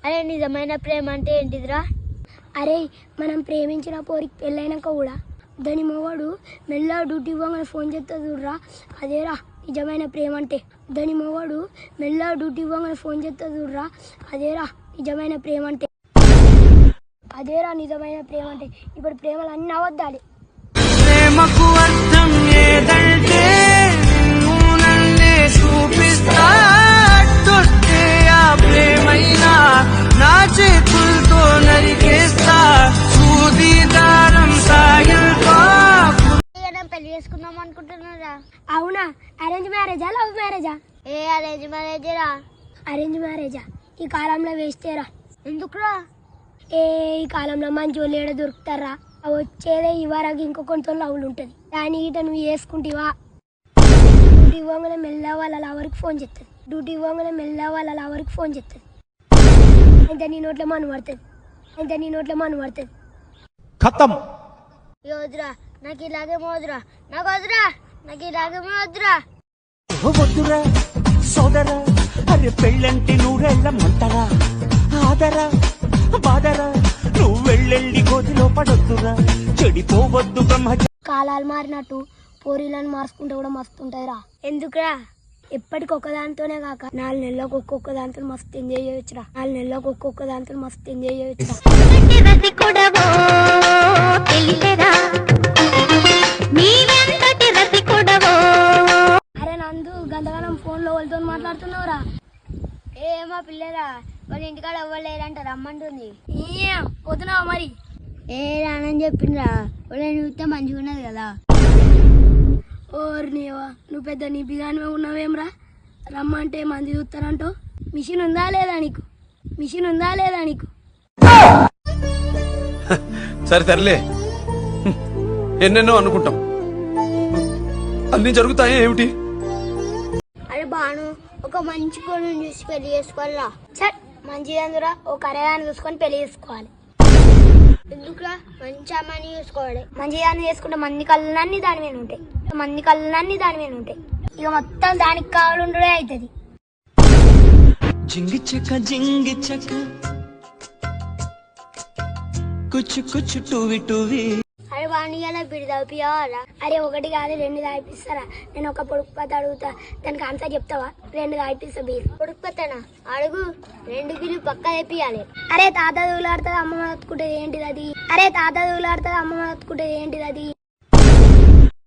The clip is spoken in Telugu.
అరే నిజమైన ప్రేమ అంటే ఏంటిదిరా? అరే మనం ప్రేమించిన పోరికి పెళ్ళైనాక కూడా దాని మొగడు మెల్ల డ్యూటీ పోగానే ఫోన్ చేస్తా చూడరా, అదేరా నిజమైన ప్రేమ అంటే. దాని మొగడు మెల్ల డ్యూటీ పోగానే ఫోన్ చేస్తా చూడరా, అదేరా నిజమైన ప్రేమ అంటే. అదేరా నిజమైన ప్రేమ అంటే. ఇప్పుడు ప్రేమలు అన్నీ అవద్దాలి. ప్రేమకు అర్థం ఏదంటే చూపిస్తా ప్రేమైనా నా చేతులతో నరికేస్తా సూదిదారం సాయంతో. పెళ్లి చేసుకుందాం అనుకుంటున్నారా? అవునా? అరేంజ్ మ్యారేజా లవ్ మ్యారేజా? ఏ అరేంజ్ మ్యారేజేరా. అరేంజ్ మ్యారేజా ఈ కాలంలో వేస్తేరా. ఎందుకురా? ఈ కాలంలో మంచి వాళ్ళు ఏడ దొరుకుతారా? వచ్చేదే ఇవరకు ఇంకొకరితో లవ్లు ఉంటుంది. దాని ఈట నువ్వు వేసుకుంటావా? డ్యూటీ పోగానే మెల్ల వాళ్ళ లవర్కి ఫోన్ చేస్తుంది. డ్యూటీ పోగానే మెల్ల వాళ్ళ లవర్కి ఫోన్ చేస్తుంది. అయితే నీ నోట్లో మను పడుతుంది. అయితే నీ నోట్లో మను పడుతుంది. ఖతం. వద్దురా, నాకు ఇలాగే మోదురా. నాకు వద్దురా, నాకు ఇలాగే మోదురా. వద్దురా సోదరా, అరే పెళ్ళంటే నూరెళ్ళమంటారా? ఆదరా బాదరా, నువ్వు వెళ్ళెళ్ళి గోతిలో పడొద్దురా, చెడిపోవద్దు బ్రహ్మ. కాలాలు మారినట్టు పోరీలను మార్చుకుంటే కూడా మస్తు ఉంటాయిరా. ఎందుకురా? ఎప్పటికి ఒక్కదాంతోనే కాక 4 నెలలకు ఒక్కొక్క దాంతో మస్తు ఎంజాయ్ చేయొచ్చురా. 4 నెలలకు ఒక్కొక్క దాంతో మస్తు ఎంజాయ్ చేయొచ్చురా. అరే నందు గంటగానం ఫోన్ లో వాళ్ళతో మాట్లాడుతున్నావురా? మా పిల్లరా వాళ్ళ ఇంటికాడ అవ్వలేరంట, రమ్మంటుంది. పోతున్నావా మరి? రానని చెప్పిండ్రా. వాళ్ళని చూస్తే మంచిగా ఉన్నది కదా. ఓర్ నీవా, నువ్వు పెద్ద నిబిగానే ఉన్నావేమ్రా? రమ్మంటే మంది చూస్తారంటో. మిషన్ ఉందా లేదా నీకు? మిషన్ ఉందా లేదా నీకు? సరే తరలే, ఎన్నెన్నో అనుకుంటాం, అన్ని జరుగుతాయి ఏమిటి? అరే బాను, ఒక మంచి కొడుకుని చూసి పెళ్లి చేసుకోవాలా? సరే మంచిదందురా, ఓ కరేదాన్ని చూసుకొని పెళ్లి చేసుకోవాలి. ఎందుకురా? మంచి అమ్మాయిని చూసుకోవాలి. మంచిదాన్ని చేసుకుంటే మంది కళ్ళన్నీ దాని మీద ఉంటాయి. మంది కళ్ళన్నీ దాని మీద ఉంటాయి. ఇక మొత్తం దానికి కావాలంటే అవుతుంది. జింగి చెక్క కుచ్చు కుచ్చు టూవి టూవి. అరే బాను, ఇలా బిడి తప్పియాలా? అరే ఒకటి కాదు 2 తాగిపిస్తారా? నేను ఒక పొడుపు పత్త అడుగుతా, దానికి ఆన్సర్ చెప్తావా? 2 తాగిపిస్తా బీర్. కొడుకు పెత్తనా అడుగు. 2 కిలో పక్క తెప్పియాలి. అరే తాత దూలాడుతుంది అమ్మ మతుకుంటే ఏంటిది అది? అరే తాత దూలాడుతుంది అమ్మ మతుకుంటే ఏంటిది అది?